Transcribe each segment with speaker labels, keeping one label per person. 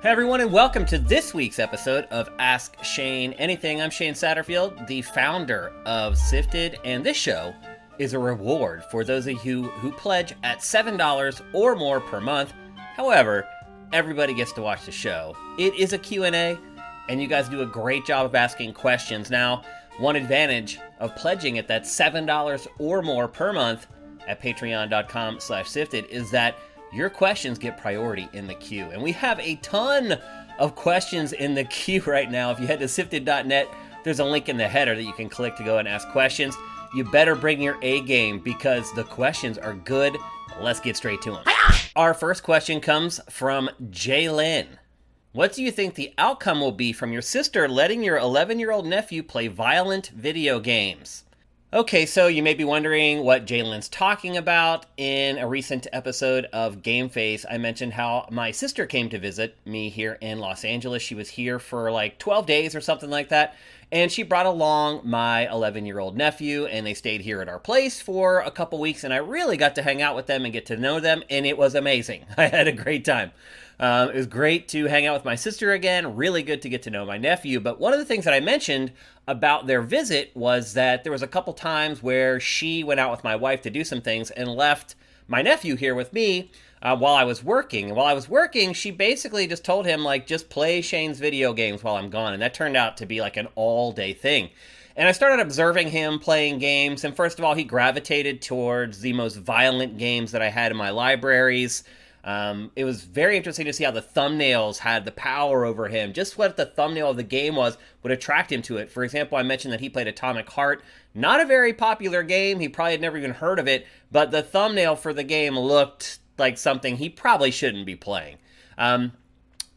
Speaker 1: Hey everyone, and welcome to this week's episode of Ask Shane Anything. I'm Shane Satterfield, the founder of Sifted, and this show is a reward for those of you who pledge at $7 or more per month. However, everybody gets to watch the show. It is a Q&A, and you guys do a great job of asking questions. Now, one advantage of pledging at that $7 or more per month at patreon.com/sifted is that your questions get priority in the queue. And we have a ton of questions in the queue right now. If you head to sifted.net, there's a link in the header that you can click to go and ask questions. You better bring your A game because the questions are good. Let's get straight to them. Our first question comes from Jaylyn. What do you think the outcome will be from your sister letting your 11-year-old nephew play violent video games? Okay, so you may be wondering what Jaylyn's talking about. In a recent episode of Game Face, I mentioned how my sister came to visit me here in Los Angeles. She was here for like 12 days or something like that, and she brought along my 11-year-old nephew, and they stayed here at our place for a couple weeks, and I really got to hang out with them and get to know them, and it was amazing. I had a great time. It was great to hang out with my sister again, really good to get to know my nephew, but one of the things that I mentioned about their visit was that there was a couple times where she went out with my wife to do some things and left my nephew here with me while I was working. And while I was working, she basically just told him, like, just play Shane's video games while I'm gone, and that turned out to be like an all-day thing. And I started observing him playing games, and first of all, he gravitated towards the most violent games that I had in my libraries. It was very interesting to see how the thumbnails had the power over him. Just what the thumbnail of the game was would attract him to it. For example, I mentioned that he played Atomic Heart. Not a very popular game. He probably had never even heard of it, but the thumbnail for the game looked like something he probably shouldn't be playing. And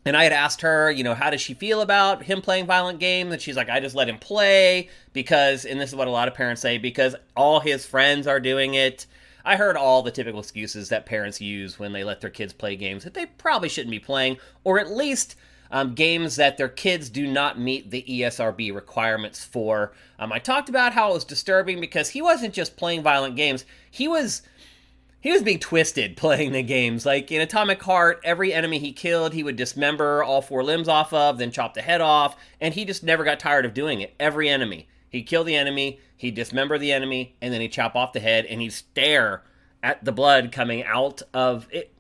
Speaker 1: I had asked her, how does she feel about him playing violent games? And she's like, I just let him play because, and this is what a lot of parents say, because all his friends are doing it. I heard all the typical excuses that parents use when they let their kids play games that they probably shouldn't be playing, or at least games that their kids do not meet the ESRB requirements for. I talked about how it was disturbing because he wasn't just playing violent games. He was being twisted playing the games. Like in Atomic Heart, every enemy he killed, he would dismember all 4 limbs off of, then chop the head off, and he just never got tired of doing it. Every enemy. He'd kill the enemy, he'd dismember the enemy, and then he'd chop off the head, and he'd stare at the blood coming out of it.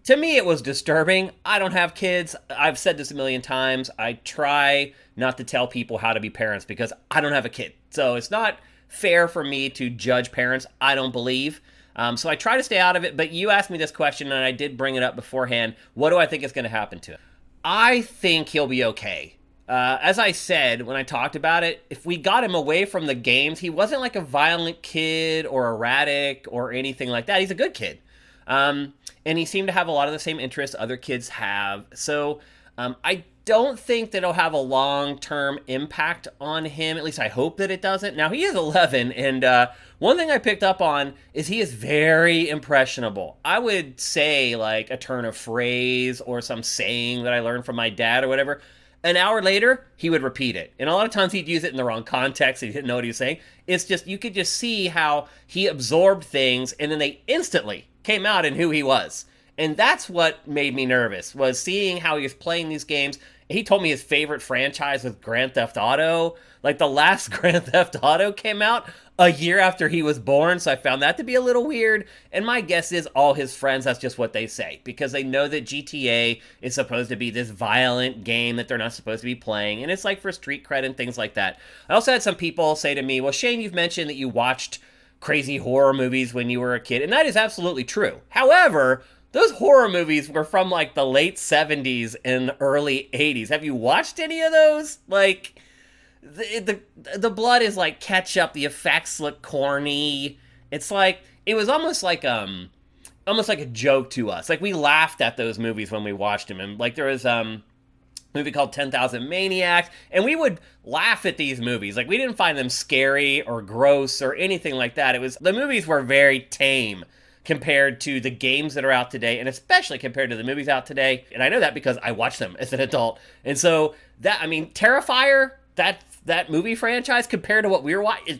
Speaker 1: To me, it was disturbing. I don't have kids. I've said this a million times. I try not to tell people how to be parents because I don't have a kid. So it's not fair for me to judge parents, I don't believe. So I try to stay out of it, but you asked me this question, and I did bring it up beforehand. What do I think is going to happen to him? I think he'll be okay. As I said when I talked about it, if we got him away from the games, he wasn't like a violent kid or erratic or anything like that. He's a good kid. And he seemed to have a lot of the same interests other kids have. So I don't think that it'll have a long-term impact on him. At least I hope that it doesn't. Now, he is 11, and one thing I picked up on is he is very impressionable. I would say like a turn of phrase or some saying that I learned from my dad or whatever. An hour later, he would repeat it. And a lot of times he'd use it in the wrong context. He didn't know what he was saying. It's just, you could just see how he absorbed things and then they instantly came out in who he was. And that's what made me nervous, was seeing how he was playing these games. He told me his favorite franchise was Grand Theft Auto. Like the last Grand Theft Auto came out a year after he was born, so I found that to be a little weird. And my guess is all his friends, that's just what they say, because they know that GTA is supposed to be this violent game that they're not supposed to be playing, and it's like for street cred and things like that. I also had some people say to me, well, Shane, you've mentioned that you watched crazy horror movies when you were a kid, and that is absolutely true. However, those horror movies were from like the late 70s and early 80s. Have you watched any of those? Like, the blood is like ketchup. The effects look corny. It's like, it was almost like a joke to us. Like, we laughed at those movies when we watched them. And like, there was a movie called 10,000 Maniacs, and we would laugh at these movies. Like, we didn't find them scary or gross or anything like that. The movies were very tame compared to the games that are out today, and especially compared to the movies out today. And I know that because I watched them as an adult. And so that, I mean, Terrifier, that movie franchise compared to what we were watching,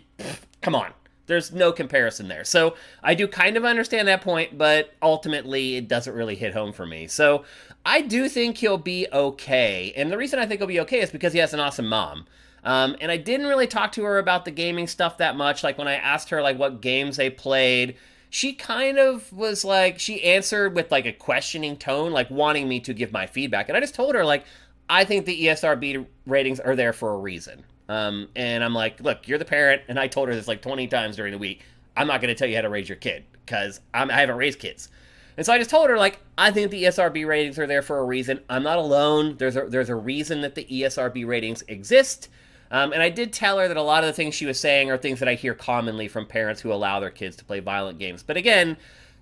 Speaker 1: come on. There's no comparison there. So I do kind of understand that point, but ultimately it doesn't really hit home for me. So I do think he'll be okay. And the reason I think he'll be okay is because he has an awesome mom. And I didn't really talk to her about the gaming stuff that much. Like when I asked her like what games they played, she kind of was like, she answered with like a questioning tone, like wanting me to give my feedback. And I just told her like, I think the ESRB ratings are there for a reason. And I'm like, look, you're the parent, and I told her this like 20 times during the week. I'm not going to tell you how to raise your kid because I haven't raised kids. And so I just told her, like, I think the ESRB ratings are there for a reason. I'm not alone. There's a reason that the ESRB ratings exist. And I did tell her that a lot of the things she was saying are things that I hear commonly from parents who allow their kids to play violent games. But again,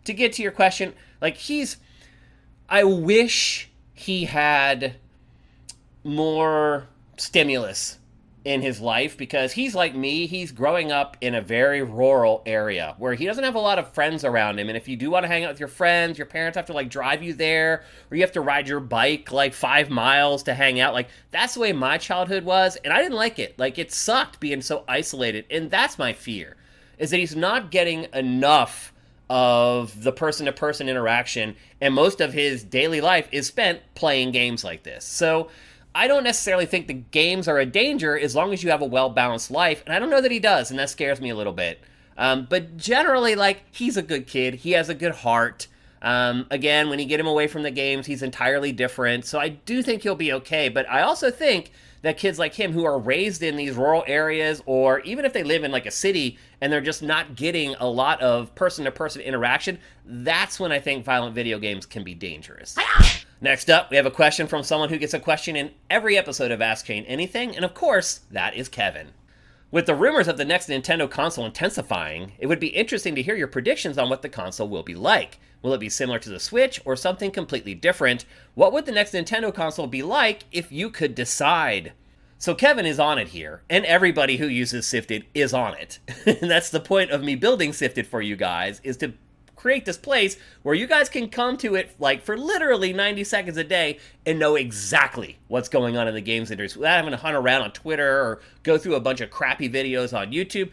Speaker 1: to get to your question, like, I wish he had more stimulus in his life, because he's like me. He's growing up in a very rural area where he doesn't have a lot of friends around him. And if you do want to hang out with your friends, your parents have to like drive you there, or you have to ride your bike like 5 miles to hang out. Like, that's the way my childhood was, and I didn't like it. Like, it sucked being so isolated. And that's my fear, is that he's not getting enough of the person-to-person interaction, and most of his daily life is spent playing games like this. So I don't necessarily think the games are a danger as long as you have a well-balanced life, and I don't know that he does, and that scares me a little bit. But generally, like, he's a good kid. He has a good heart. Again, when you get him away from the games, he's entirely different, so I do think he'll be okay. But I also think that kids like him who are raised in these rural areas, or even if they live in like a city and they're just not getting a lot of person-to-person interaction, that's when I think violent video games can be dangerous. Next up, we have a question from someone who gets a question in every episode of Ask Shane Anything, and of course, that is Kevin. With the rumors of the next Nintendo console intensifying, it would be interesting to hear your predictions on what the console will be like. Will it be similar to the Switch or something completely different? What would the next Nintendo console be like if you could decide? So Kevin is on it here, and everybody who uses Sifted is on it. And that's the point of me building Sifted for you guys, is to create this place where you guys can come to it like for literally 90 seconds a day and know exactly what's going on in the games industry without having to hunt around on Twitter or go through a bunch of crappy videos on YouTube.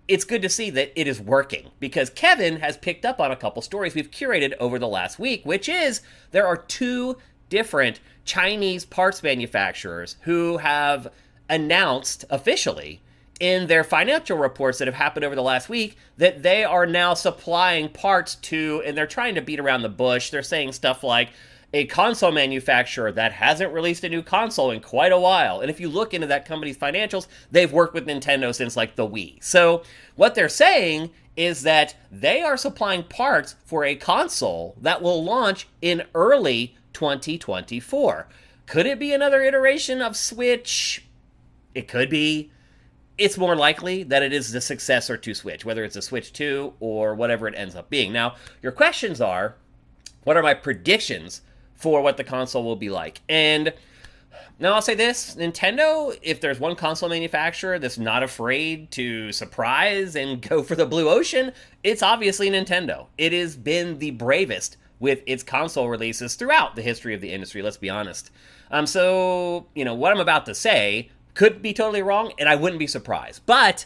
Speaker 1: It's good to see that it is working, because Kevin has picked up on a couple stories we've curated over the last week, which is there are 2 different Chinese parts manufacturers who have announced officially in their financial reports that have happened over the last week that they are now supplying parts to, and they're trying to beat around the bush. They're saying stuff like a console manufacturer that hasn't released a new console in quite a while. And if you look into that company's financials, they've worked with Nintendo since like the Wii. So what they're saying is that they are supplying parts for a console that will launch in early 2024. Could it be another iteration of Switch? It could be. It's more likely that it is the successor to Switch, whether it's a Switch 2 or whatever it ends up being. Now, your questions are, what are my predictions for what the console will be like? And now I'll say this, Nintendo, if there's one console manufacturer that's not afraid to surprise and go for the blue ocean, it's obviously Nintendo. It has been the bravest with its console releases throughout the history of the industry, let's be honest. So, what I'm about to say could be totally wrong, and I wouldn't be surprised. But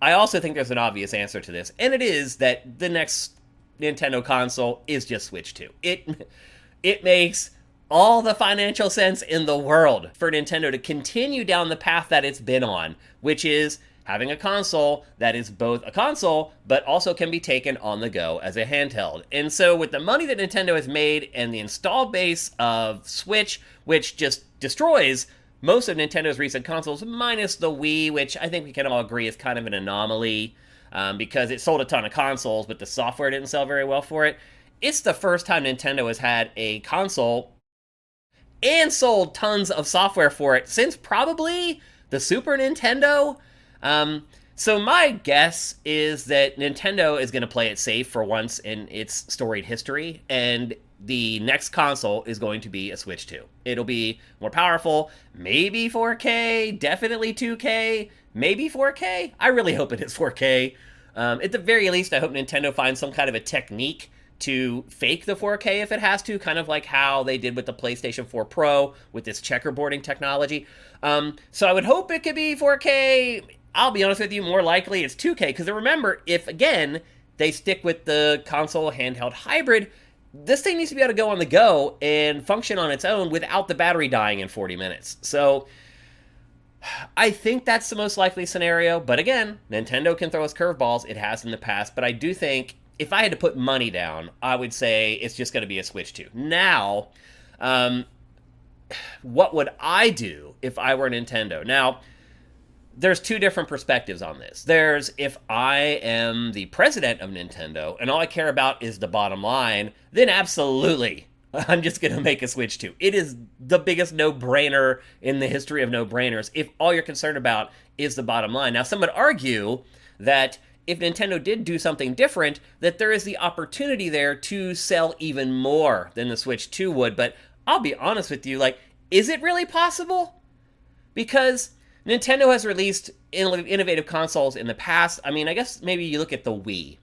Speaker 1: I also think there's an obvious answer to this, and it is that the next Nintendo console is just Switch 2. It makes all the financial sense in the world for Nintendo to continue down the path that it's been on, which is having a console that is both a console, but also can be taken on the go as a handheld. And so with the money that Nintendo has made and the install base of Switch, which just destroys most of Nintendo's recent consoles, minus the Wii, which I think we can all agree is kind of an anomaly, because it sold a ton of consoles, but the software didn't sell very well for it. It's the first time Nintendo has had a console and sold tons of software for it since probably the Super Nintendo. So my guess is that Nintendo is going to play it safe for once in its storied history, and the next console is going to be a Switch 2. It'll be more powerful, maybe 4K, definitely 2K, maybe 4K. I really hope it is 4K. At the very least, I hope Nintendo finds some kind of a technique to fake the 4K if it has to, kind of like how they did with the PlayStation 4 Pro with this checkerboarding technology. So I would hope it could be 4K. I'll be honest with you, more likely it's 2K, because remember, if, again, they stick with the console handheld hybrid, this thing needs to be able to go on the go and function on its own without the battery dying in 40 minutes. So I think that's the most likely scenario, but again, Nintendo can throw us curveballs. It has in the past, but I do think if I had to put money down, I would say it's just going to be a Switch 2. Now, what would I do if I were Nintendo? Now, there's two different perspectives on this. There's if I am the president of Nintendo and all I care about is the bottom line, then absolutely, I'm just going to make a Switch 2. It is the biggest no-brainer in the history of no-brainers if all you're concerned about is the bottom line. Now, some would argue that if Nintendo did do something different, that there is the opportunity there to sell even more than the Switch 2 would. But I'll be honest with you, like, is it really possible? Because Nintendo has released innovative consoles in the past. I mean, I guess maybe you look at the Wii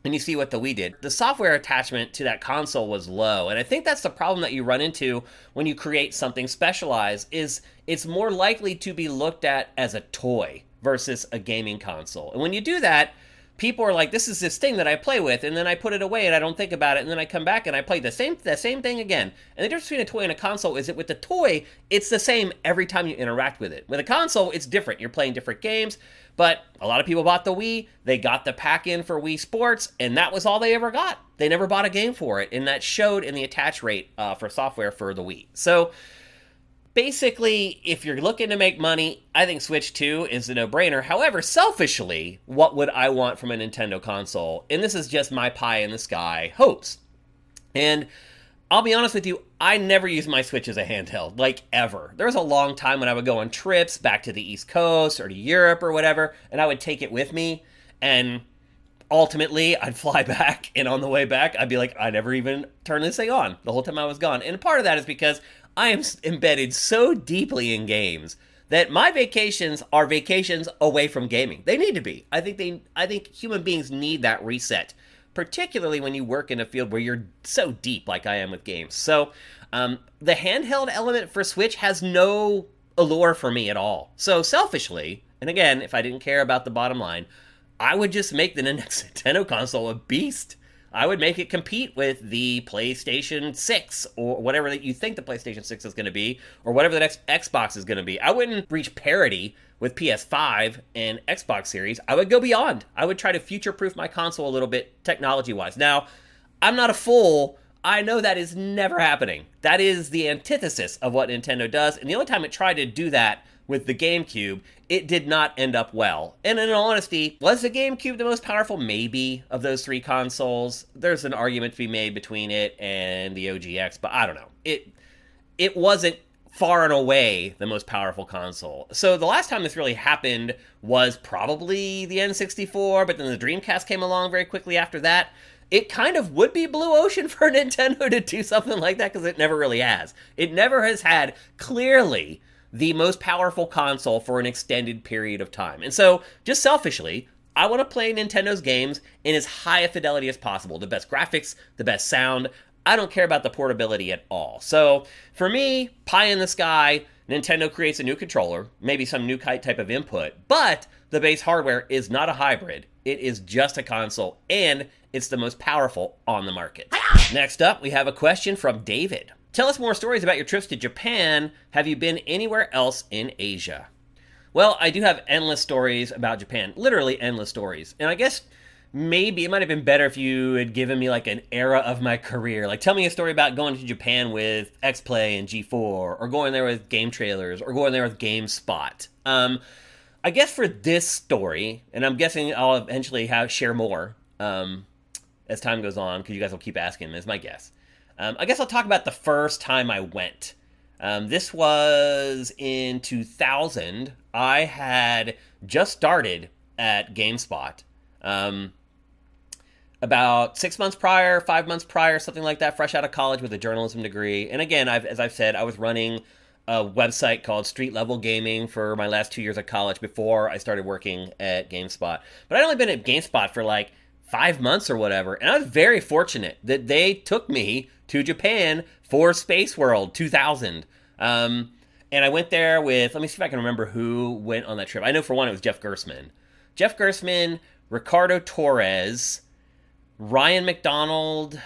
Speaker 1: and you see what the Wii did. The software attachment to that console was low, and I think that's the problem that you run into when you create something specialized, is it's more likely to be looked at as a toy versus a gaming console. And when you do that, people are like, this is this thing that I play with, and then I put it away and I don't think about it, and then I come back and I play the same thing again. And the difference between a toy and a console is that with the toy, it's the same every time you interact with it. With a console, it's different. You're playing different games, but a lot of people bought the Wii, they got the pack-in for Wii Sports, and that was all they ever got. They never bought a game for it, and that showed in the attach rate for software for the Wii. So basically, if you're looking to make money, I think Switch 2 is a no-brainer. However, selfishly, what would I want from a Nintendo console? And this is just my pie-in-the-sky hopes. And I'll be honest with you, I never used my Switch as a handheld, like ever. There was a long time when I would go on trips back to the East Coast or to Europe or whatever, and I would take it with me, and ultimately, I'd fly back, and on the way back, I'd be like, I never even turned this thing on the whole time I was gone. And part of that is because I am embedded so deeply in games that my vacations are vacations away from gaming. They need to be. I think human beings need that reset, particularly when you work in a field where you're so deep like I am with games. So the handheld element for Switch has no allure for me at all. So selfishly, and again, if I didn't care about the bottom line, I would just make the next Nintendo console a beast. I would make it compete with the PlayStation 6 or whatever that you think the PlayStation 6 is going to be, or whatever the next Xbox is going to be. I wouldn't reach parity with PS5 and Xbox Series. I would go beyond. I would try to future-proof my console a little bit technology-wise. Now, I'm not a fool. I know that is never happening. That is the antithesis of what Nintendo does, and the only time it tried to do that with the GameCube, it did not end up well. And in all honesty, was the GameCube the most powerful? Maybe, of those three consoles. There's an argument to be made between it and the OGX, but I don't know. It wasn't far and away the most powerful console. So the last time this really happened was probably the N64, but then the Dreamcast came along very quickly after that. It kind of would be blue ocean for Nintendo to do something like that, because it never really has. It never has had, clearly, the most powerful console for an extended period of time. And so, just selfishly, I want to play Nintendo's games in as high a fidelity as possible. The best graphics, the best sound. I don't care about the portability at all. So, for me, pie in the sky, Nintendo creates a new controller, maybe some new type of input, but the base hardware is not a hybrid. It is just a console, and it's the most powerful on the market. Next up, we have a question from David. Tell us more stories about your trips to Japan. Have you been anywhere else in Asia? Well, I do have endless stories about Japan. Literally endless stories. And I guess maybe it might have been better if you had given me like an era of my career. Like, tell me a story about going to Japan with X-Play and G4, or going there with GameTrailers, or going there with GameSpot. I guess for this story, and I'm guessing I'll eventually share more as time goes on, because you guys will keep asking, is my guess. I guess I'll talk about the first time I went. This was in 2000. I had just started at GameSpot. About 6 months prior, 5 months prior, something like that, fresh out of college with a journalism degree. And again, as I've said, I was running a website called Street Level Gaming for my last 2 years of college before I started working at GameSpot. But I'd only been at GameSpot for like 5 months or whatever, and I was very fortunate that they took me to Japan for Space World 2000. And I went there with, let me see if I can remember who went on that trip. I know for one it was Jeff Gersman. Jeff Gersman, Ricardo Torres, Ryan McDonald,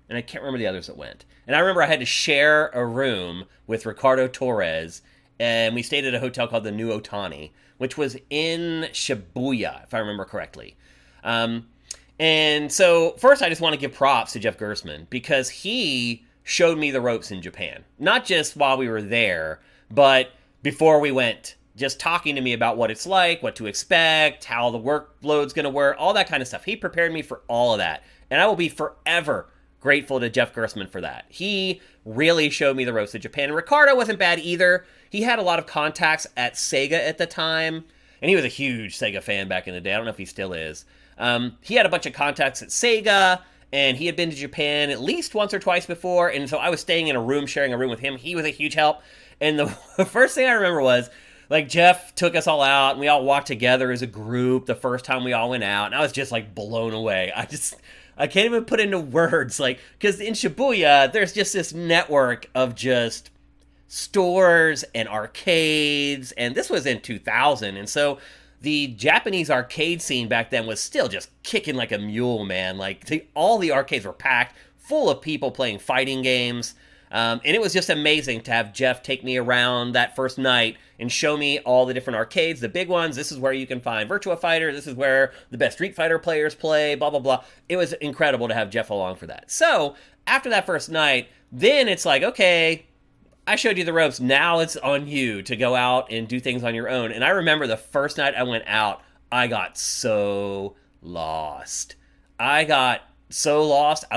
Speaker 1: and I can't remember the others that went. And I remember I had to share a room with Ricardo Torres, and we stayed at a hotel called the New Otani, which was in Shibuya, if I remember correctly. And so first I just want to give props to Jeff Gersman, because he showed me the ropes in Japan. Not just while we were there, but before we went. Just talking to me about what it's like, what to expect, how the workload's going to work, all that kind of stuff. He prepared me for all of that. And I will be forever grateful to Jeff Gersman for that. He really showed me the ropes of Japan. And Ricardo wasn't bad either. He had a lot of contacts at Sega at the time. And he was a huge Sega fan back in the day. I don't know if he still is. He had a bunch of contacts at Sega. And he had been to Japan at least once or twice before. And so I was staying in a room, sharing a room with him. He was a huge help. And the first thing I remember was, like, Jeff took us all out, and we all walked together as a group the first time we all went out, and I was just, like, blown away. I can't even put into words, like, because in Shibuya, there's just this network of just stores and arcades, and this was in 2000, and so the Japanese arcade scene back then was still just kicking like a mule, man. Like, all the arcades were packed, full of people playing fighting games. And it was just amazing to have Jeff take me around that first night and show me all the different arcades, the big ones. This is where you can find Virtua Fighter. This is where the best Street Fighter players play, blah, blah, blah. It was incredible to have Jeff along for that. So after that first night, then it's like, okay, I showed you the ropes. Now it's on you to go out and do things on your own. And I remember the first night I went out, I got so lost. I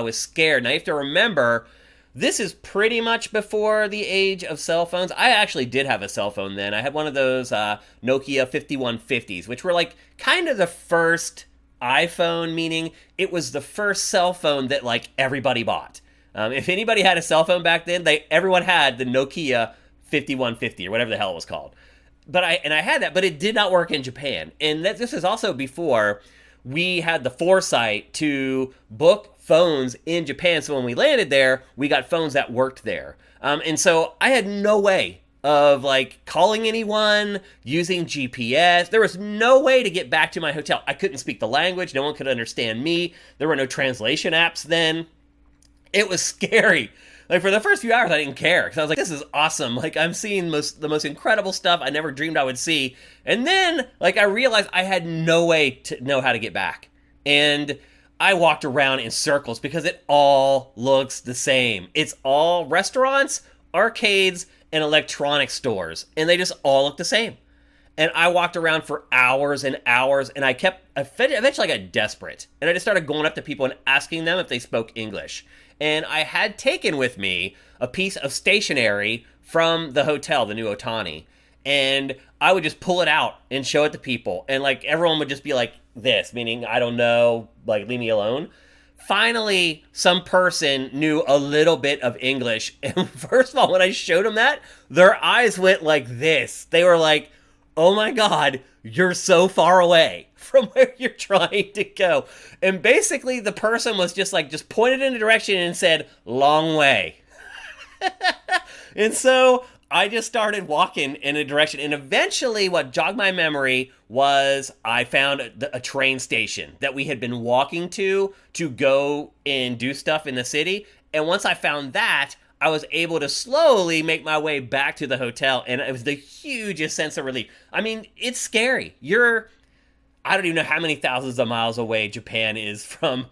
Speaker 1: was scared. Now you have to remember, this is pretty much before the age of cell phones. I actually did have a cell phone then. I had one of those Nokia 5150s, which were like kind of the first iPhone, meaning it was the first cell phone that like everybody bought. If anybody had a cell phone back then, everyone had the Nokia 5150 or whatever the hell it was called. But I had that, but it did not work in Japan. And this is also before we had the foresight to book phones in Japan. So when we landed there, we got phones that worked there. And so I had no way of like calling anyone, using GPS. There was no way to get back to my hotel. I couldn't speak the language. No one could understand me. There were no translation apps then. It was scary. Like, for the first few hours, I didn't care, because I was like, this is awesome. Like, I'm seeing the most incredible stuff I never dreamed I would see. And then, like, I realized I had no way to know how to get back. And I walked around in circles because it all looks the same. It's all restaurants, arcades, and electronic stores. And they just all look the same. And I walked around for hours and hours, and eventually I got desperate. And I just started going up to people and asking them if they spoke English. And I had taken with me a piece of stationery from the hotel, the New Otani. And I would just pull it out and show it to people. And like everyone would just be like this, meaning I don't know, like leave me alone. Finally, some person knew a little bit of English. And first of all, when I showed them that, their eyes went like this. They were like, oh my God, you're so far away from where you're trying to go. And basically the person was just pointed in a direction and said, long way. And so I just started walking in a direction. And eventually what jogged my memory was I found a train station that we had been walking to go and do stuff in the city. And once I found that, I was able to slowly make my way back to the hotel, and it was the hugest sense of relief. I mean, it's scary. I don't even know how many thousands of miles away Japan is from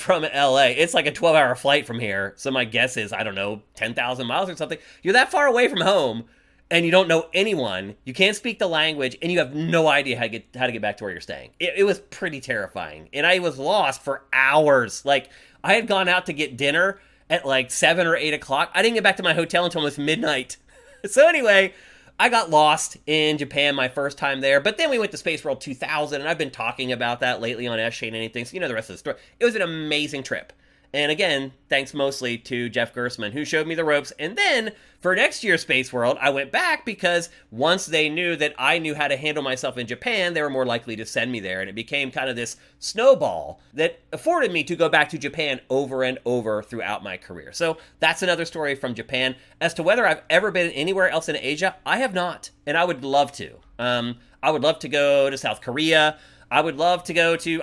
Speaker 1: LA. It's like a 12-hour flight from here, so my guess is, I don't know, 10,000 miles or something. You're that far away from home, and you don't know anyone, you can't speak the language, and you have no idea how to get back to where you're staying. It was pretty terrifying, and I was lost for hours. Like, I had gone out to get dinner at like 7 or 8 o'clock. I didn't get back to my hotel until almost midnight. So anyway, I got lost in Japan my first time there. But then we went to Space World 2000, and I've been talking about that lately on Ask Shane Anything, so you know the rest of the story. It was an amazing trip. And again, thanks mostly to Jeff Gersman, who showed me the ropes. And then for next year's Space World, I went back because once they knew that I knew how to handle myself in Japan, they were more likely to send me there. And it became kind of this snowball that afforded me to go back to Japan over and over throughout my career. So that's another story from Japan. As to whether I've ever been anywhere else in Asia, I have not. And I would love to. I would love to go to South Korea. I would love to go to,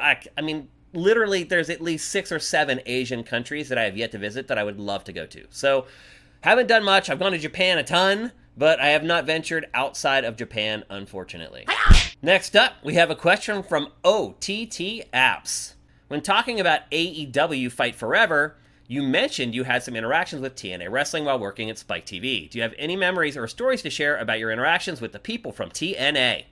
Speaker 1: literally there's at least 6 or 7 Asian countries that I have yet to visit that I would love to go to. So haven't done much. I've gone to Japan a ton, but I have not ventured outside of Japan, unfortunately. Next up, we have a question from OTT Apps. When talking about AEW Fight Forever, you mentioned you had some interactions with TNA Wrestling while working at Spike TV. Do you have any memories or stories to share about your interactions with the people from TNA?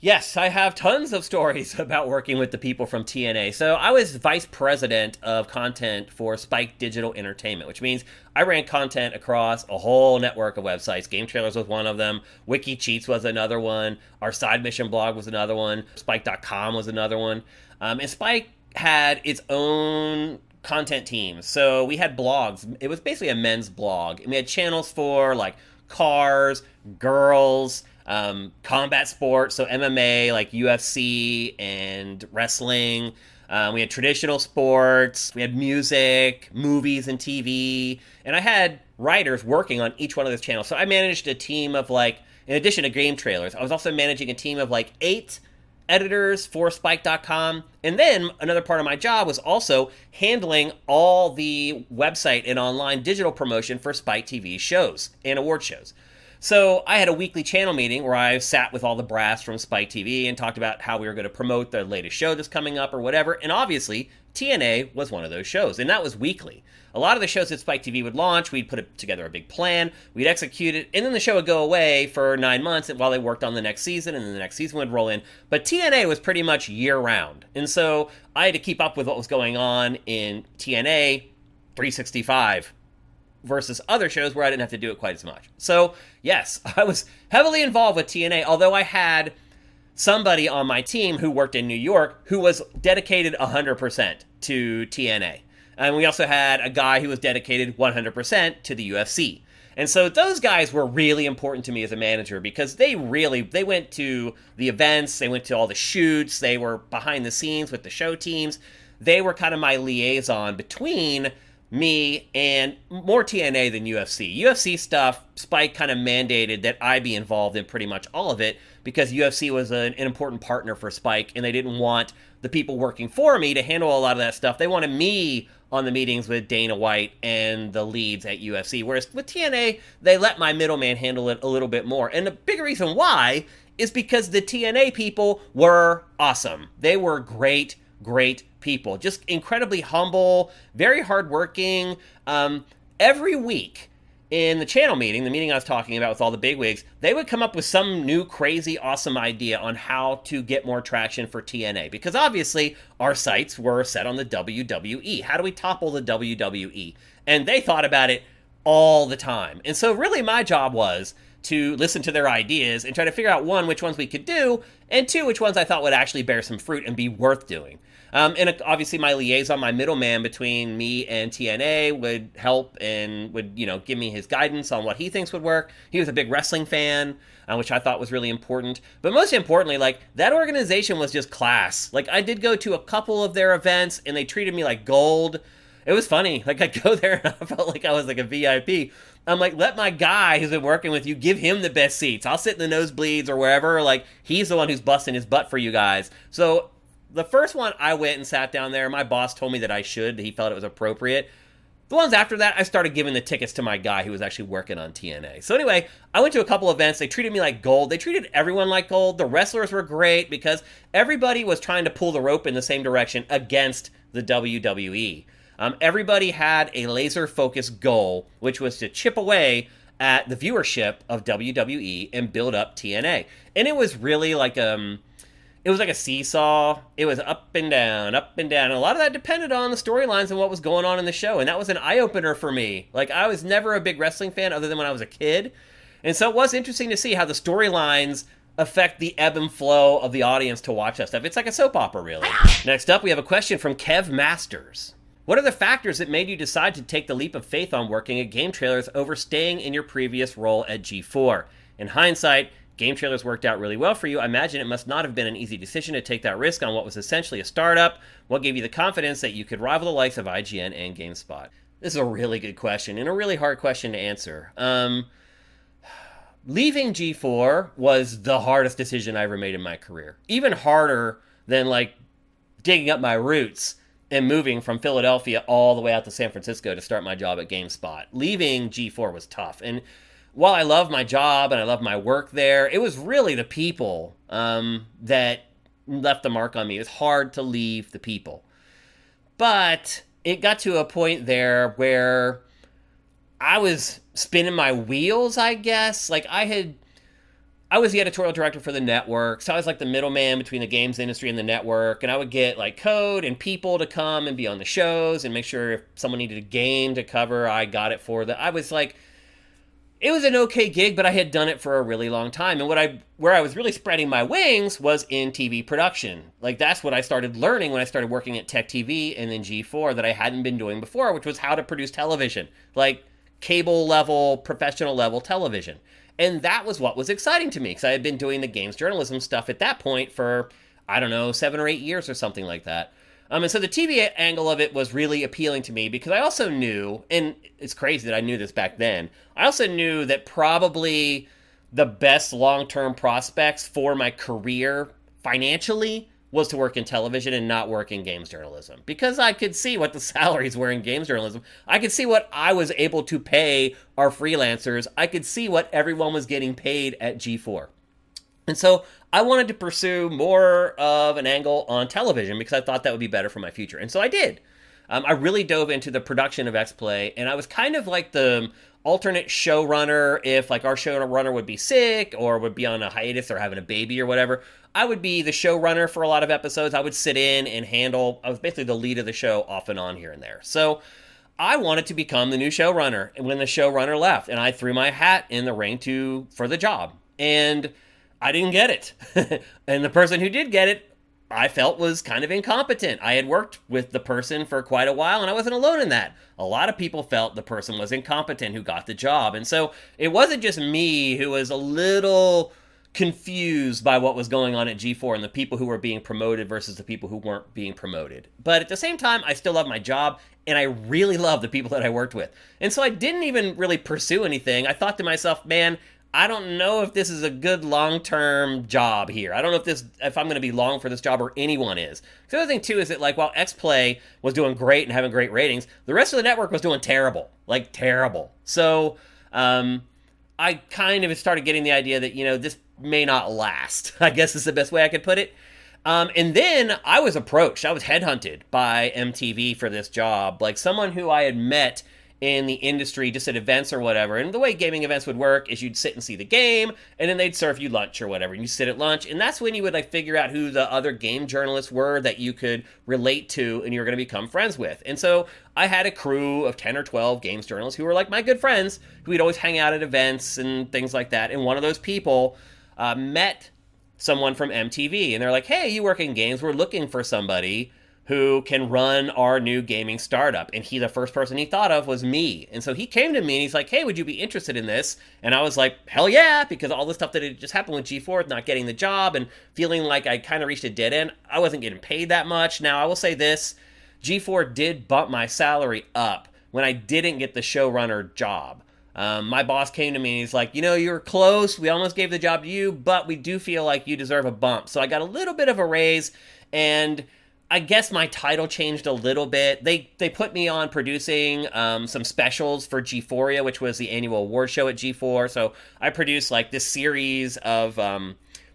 Speaker 1: Yes, I have tons of stories about working with the people from TNA. So I was vice president of content for Spike Digital Entertainment, which means I ran content across a whole network of websites. GameTrailers was one of them. Wiki Cheats was another one. Our Side Mission blog was another one. Spike.com was another one. And Spike had its own content teams. So we had blogs. It was basically a men's blog. And we had channels for like cars, girls, combat sports, so MMA, like UFC and wrestling. We had traditional sports. We had music, movies, and TV. And I had writers working on each one of those channels. So I managed a team of in addition to GameTrailers, I was also managing a team of 8 editors for Spike.com. And then another part of my job was also handling all the website and online digital promotion for Spike TV shows and award shows. So I had a weekly channel meeting where I sat with all the brass from Spike TV and talked about how we were going to promote the latest show that's coming up or whatever. And obviously, TNA was one of those shows, and that was weekly. A lot of the shows that Spike TV would launch, we'd put together a big plan, we'd execute it, and then the show would go away for 9 months while they worked on the next season, and then the next season would roll in. But TNA was pretty much year-round, and so I had to keep up with what was going on in TNA 365 versus other shows where I didn't have to do it quite as much. So, yes, I was heavily involved with TNA, although I had somebody on my team who worked in New York who was dedicated 100% to TNA. And we also had a guy who was dedicated 100% to the UFC. And so those guys were really important to me as a manager because they went to the events, they went to all the shoots, they were behind the scenes with the show teams. They were kind of my liaison between me and more TNA than UFC. UFC stuff, Spike kind of mandated that I be involved in pretty much all of it because UFC was an important partner for Spike, and they didn't want the people working for me to handle a lot of that stuff. They wanted me on the meetings with Dana White and the leads at UFC, whereas with TNA, they let my middleman handle it a little bit more. And the big reason why is because the TNA people were awesome. They were great people, just incredibly humble, very hardworking. Every week in the channel meeting, the meeting I was talking about with all the bigwigs, they would come up with some new crazy awesome idea on how to get more traction for TNA, because obviously our sights were set on the WWE. How do we topple the WWE? And they thought about it all the time. And so really my job was to listen to their ideas and try to figure out, 1, which ones we could do, and 2, which ones I thought would actually bear some fruit and be worth doing. And obviously my liaison, my middleman between me and TNA would help and would, give me his guidance on what he thinks would work. He was a big wrestling fan, which I thought was really important. But most importantly, that organization was just class. I did go to a couple of their events and they treated me like gold. It was funny. I'd go there and I felt like I was a VIP. I'm like, let my guy who's been working with you, give him the best seats. I'll sit in the nosebleeds or wherever. He's the one who's busting his butt for you guys. So the first one, I went and sat down there. My boss told me that I should. He felt it was appropriate. The ones after that, I started giving the tickets to my guy who was actually working on TNA. So anyway, I went to a couple events. They treated me like gold. They treated everyone like gold. The wrestlers were great because everybody was trying to pull the rope in the same direction against the WWE. Everybody had a laser-focused goal, which was to chip away at the viewership of WWE and build up TNA. And it was really it was like a seesaw. It was up and down, up and down. And a lot of that depended on the storylines and what was going on in the show. And that was an eye-opener for me. I was never a big wrestling fan other than when I was a kid. And so it was interesting to see how the storylines affect the ebb and flow of the audience to watch that stuff. It's like a soap opera, really. Next up, we have a question from Kev Masters. What are the factors that made you decide to take the leap of faith on working at GameTrailers over staying in your previous role at G4? In hindsight, GameTrailers worked out really well for you. I imagine it must not have been an easy decision to take that risk on what was essentially a startup. What gave you the confidence that you could rival the likes of IGN and GameSpot? This is a really good question and a really hard question to answer. Leaving G4 was the hardest decision I ever made in my career. Even harder than like digging up my roots and moving from Philadelphia all the way out to San Francisco to start my job at GameSpot. Leaving G4 was tough. And while I love my job and I love my work there, it was really the people that left the mark on me. It was hard to leave the people. But it got to a point there where I was spinning my wheels, I guess. Like I was the editorial director for the network, so I was like the middleman between the games industry and the network, and I would get like code and people to come and be on the shows and make sure if someone needed a game to cover, I got it for them. I was like, it was an okay gig, but I had done it for a really long time, and where I was really spreading my wings was in TV production. Like that's what I started learning when I started working at Tech TV and then G4 that I hadn't been doing before, which was how to produce television, like cable level, professional level television. And that was what was exciting to me because I had been doing the games journalism stuff at that point for, I don't know, 7 or 8 years or something like that. And so the TV angle of it was really appealing to me because I also knew, and it's crazy that I knew this back then, I also knew that probably the best long-term prospects for my career financially was to work in television and not work in games journalism. Because I could see what the salaries were in games journalism. I could see what I was able to pay our freelancers. I could see what everyone was getting paid at G4. And so I wanted to pursue more of an angle on television because I thought that would be better for my future. And so I did. I really dove into the production of X-Play, and I was kind of like the alternate showrunner if like our showrunner would be sick or would be on a hiatus or having a baby or whatever. I would be the showrunner for a lot of episodes. I would sit in and I was basically the lead of the show off and on here and there. So I wanted to become the new showrunner when the showrunner left, and I threw my hat in the ring for the job. And I didn't get it. And the person who did get it, I felt was kind of incompetent. I had worked with the person for quite a while, and I wasn't alone in that. A lot of people felt the person was incompetent who got the job. And so it wasn't just me who was a little confused by what was going on at G4 and the people who were being promoted versus the people who weren't being promoted. But at the same time, I still love my job, and I really love the people that I worked with. And so I didn't even really pursue anything. I thought to myself, man, I don't know if this is a good long-term job here. I don't know if I'm going to be long for this job or anyone is. The other thing, too, is that like while X-Play was doing great and having great ratings, the rest of the network was doing terrible. Like, terrible. So I kind of started getting the idea that, this may not last, I guess is the best way I could put it. And then I was approached. I was headhunted by MTV for this job. Like someone who I had met in the industry just at events or whatever. And the way gaming events would work is you'd sit and see the game, and then they'd serve you lunch or whatever. And you sit at lunch, and that's when you would like figure out who the other game journalists were that you could relate to and you were going to become friends with. And so I had a crew of 10 or 12 games journalists who were like my good friends, who we'd always hang out at events and things like that. And one of those people met someone from MTV, and they're like, hey, you work in games, we're looking for somebody who can run our new gaming startup. And the first person he thought of was me. And so he came to me and he's like, hey, would you be interested in this? And I was like, hell yeah, because all the stuff that had just happened with G4, not getting the job and feeling like I kind of reached a dead end. I wasn't getting paid that much. Now, I will say this, G4 did bump my salary up when I didn't get the showrunner job. My boss came to me and he's like, you were close. We almost gave the job to you, but we do feel like you deserve a bump. So I got a little bit of a raise, and I guess my title changed a little bit. They put me on producing some specials for G4ia, which was the annual award show at G4. So I produced like this series of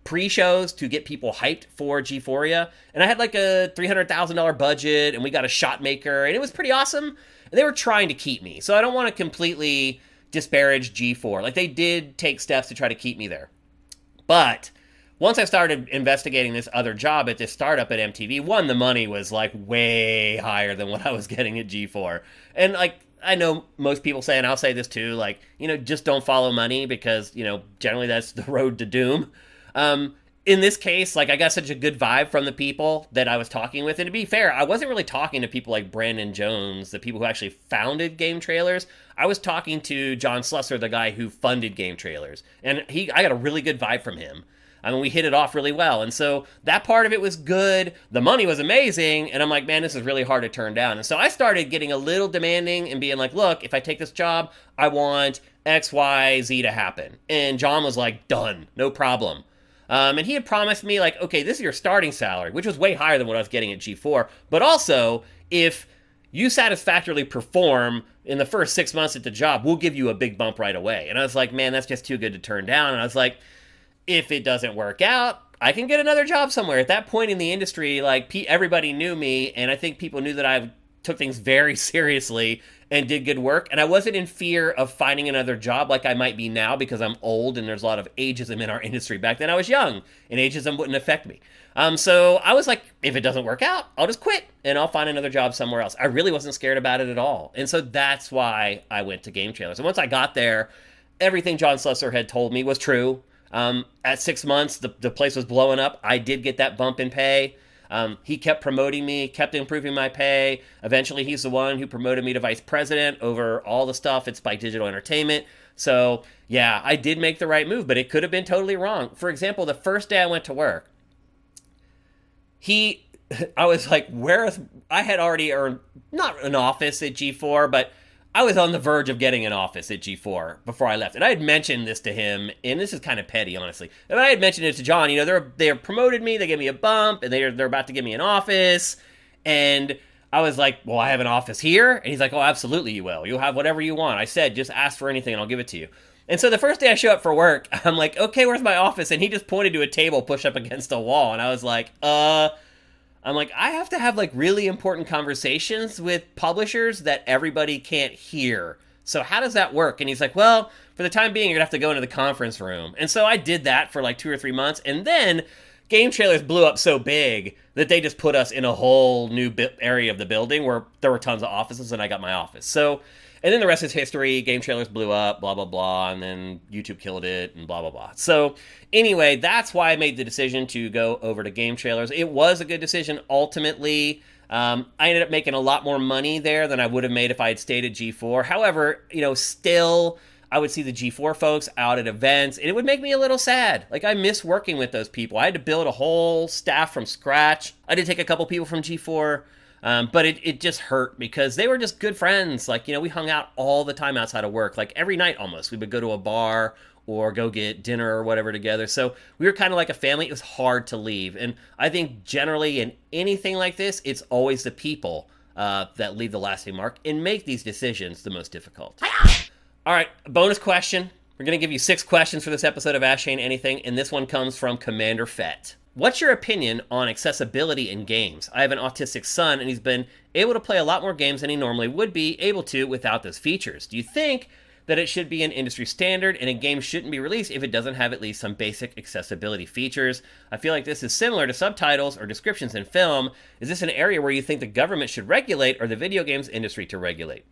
Speaker 1: pre-shows to get people hyped for G4ia. And I had like a $300,000 budget, and we got a shot maker, and it was pretty awesome. And they were trying to keep me. So I don't want to completely disparage G4. Like they did take steps to try to keep me there. But once I started investigating this other job at this startup at MTV, the money was like way higher than what I was getting at G4. And like, I know most people say, and I'll say this too, like, just don't follow money because, generally that's the road to doom. in this case, like, I got such a good vibe from the people that I was talking with. And to be fair, I wasn't really talking to people like Brandon Jones, the people who actually founded GameTrailers. I was talking to John Slusser, the guy who funded GameTrailers. And I got a really good vibe from him. I mean, we hit it off really well. And so that part of it was good. The money was amazing. And I'm like, man, this is really hard to turn down. And so I started getting a little demanding and being like, look, if I take this job, I want X, Y, Z to happen. And John was like, done, no problem. And he had promised me, like, okay, this is your starting salary, which was way higher than what I was getting at G4. But also, if you satisfactorily perform in the first 6 months at the job, we'll give you a big bump right away. And I was like, man, that's just too good to turn down. And I was like, if it doesn't work out, I can get another job somewhere. At that point in the industry, like, everybody knew me, and I think people knew that I took things very seriously and did good work. And I wasn't in fear of finding another job like I might be now because I'm old and there's a lot of ageism in our industry. Back then I was young and ageism wouldn't affect me. So I was like, if it doesn't work out, I'll just quit and I'll find another job somewhere else. I really wasn't scared about it at all. And so that's why I went to GameTrailers. And once I got there, everything John Slusser had told me was true. At 6 months, the place was blowing up. I did get that bump in pay. He kept promoting me, kept improving my pay. Eventually, he's the one who promoted me to vice president over all the stuff at Spike Digital Entertainment. So, yeah, I did make the right move, but it could have been totally wrong. For example, the first day I went to work, I was like, I had already earned, not an office at G4, but I was on the verge of getting an office at G4 before I left. And I had mentioned this to him, and this is kind of petty, honestly. And I had mentioned it to John. You know, they promoted me, they gave me a bump, and they're about to give me an office. And I was like, well, I have an office here? And he's like, oh, absolutely you will. You'll have whatever you want. I said, just ask for anything and I'll give it to you. And so the first day I show up for work, I'm like, okay, where's my office? And he just pointed to a table pushed up against a wall. And I was like, I have to have, like, really important conversations with publishers that everybody can't hear. So how does that work? And he's like, well, for the time being, you're going to have to go into the conference room. And so I did that for like 2 or 3 months. And then GameTrailers blew up so big that they just put us in a whole new area of the building where there were tons of offices, and I got my office. So, and then the rest is history. GameTrailers blew up, blah, blah, blah, and then YouTube killed it, and blah, blah, blah. So anyway, that's why I made the decision to go over to GameTrailers. It was a good decision ultimately. I ended up making a lot more money there than I would have made if I had stayed at G4. However, you know, still, I would see the G4 folks out at events, and it would make me a little sad. Like, I miss working with those people. I had to build a whole staff from scratch. I did take a couple people from G4, but it just hurt because they were just good friends. Like, you know, we hung out all the time outside of work. Like, every night almost. We would go to a bar or go get dinner or whatever together. So we were kind of like a family. It was hard to leave. And I think generally in anything like this, it's always the people that leave the lasting mark and make these decisions the most difficult. All right, bonus question. We're going to give you 6 questions for this episode of Ask Shane Anything, and this one comes from Commander Fett. What's your opinion on accessibility in games? I have an autistic son, and he's been able to play a lot more games than he normally would be able to without those features. Do you think that it should be an industry standard and a game shouldn't be released if it doesn't have at least some basic accessibility features? I feel like this is similar to subtitles or descriptions in film. Is this an area where you think the government should regulate or the video games industry to regulate?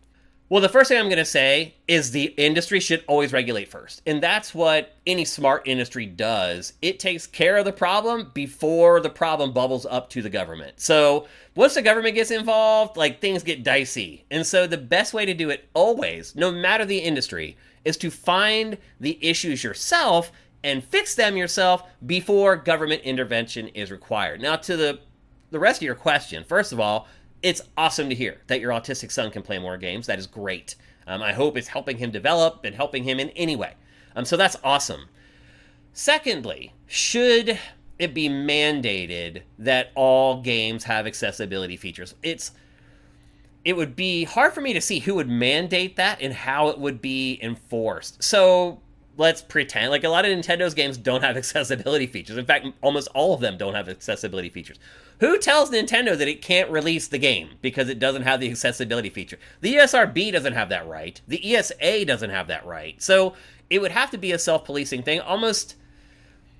Speaker 1: Well, the first thing I'm going to say is the industry should always regulate first. And that's what any smart industry does. It takes care of the problem before the problem bubbles up to the government. So once the government gets involved, like, things get dicey. And so the best way to do it always, no matter the industry, is to find the issues yourself and fix them yourself before government intervention is required. Now, to the rest of your question, first of all, it's awesome to hear that your autistic son can play more games. That is great. I hope it's helping him develop and helping him in any way. So that's awesome. Secondly, should it be mandated that all games have accessibility features? It would be hard for me to see who would mandate that and how it would be enforced. So let's pretend, like, a lot of Nintendo's games don't have accessibility features. In fact, almost all of them don't have accessibility features. Who tells Nintendo that it can't release the game because it doesn't have the accessibility feature? The ESRB doesn't have that right. The ESA doesn't have that right. So it would have to be a self-policing thing, almost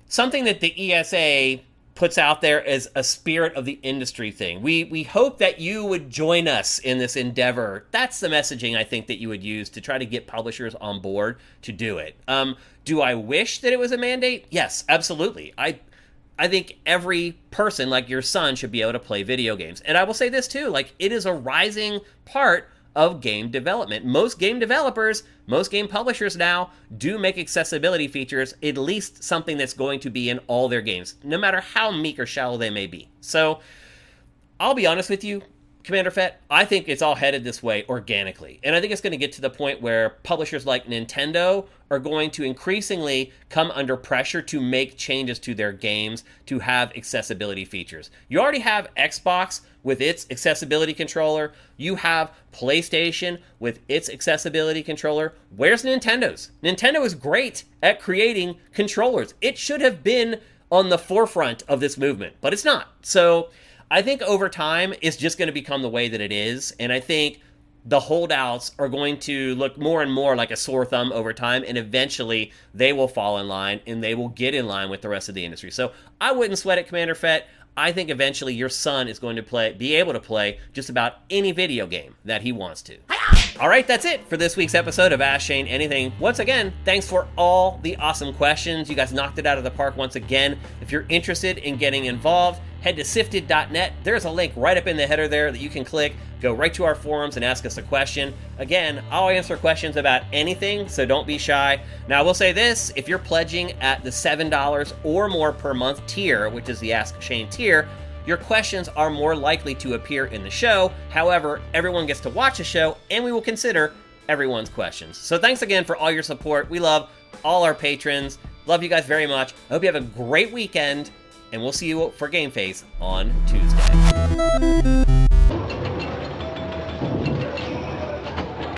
Speaker 1: something that the ESA puts out there as a spirit of the industry thing. We hope that you would join us in this endeavor. That's the messaging I think that you would use to try to get publishers on board to do it. Do I wish that it was a mandate? Yes, absolutely. I think every person, like your son, should be able to play video games. And I will say this too, like, it is a rising part of game development. Most game developers, most game publishers now do make accessibility features, at least something that's going to be in all their games, no matter how meek or shallow they may be. So I'll be honest with you, Commander Fett, I think it's all headed this way organically. And I think it's going to get to the point where publishers like Nintendo are going to increasingly come under pressure to make changes to their games to have accessibility features. You already have Xbox with its accessibility controller. You have PlayStation with its accessibility controller. Where's Nintendo's? Nintendo is great at creating controllers. It should have been on the forefront of this movement, but it's not. So I think over time, it's just going to become the way that it is. And I think the holdouts are going to look more and more like a sore thumb over time. And eventually, they will fall in line and they will get in line with the rest of the industry. So I wouldn't sweat it, Commander Fett. I think eventually your son is going to be able to play just about any video game that he wants to. All right, that's it for this week's episode of Ask Shane Anything. Once again, thanks for all the awesome questions. You guys knocked it out of the park once again. If you're interested in getting involved, head to sifted.net. There's a link right up in the header there that you can click. Go right to our forums and ask us a question. Again, I'll answer questions about anything, so don't be shy. Now, I will say this, if you're pledging at the $7 or more per month tier, which is the Ask Shane tier, your questions are more likely to appear in the show. However, everyone gets to watch the show, and we will consider everyone's questions. So thanks again for all your support. We love all our patrons. Love you guys very much. I hope you have a great weekend, and we'll see you for Game Face on Tuesday.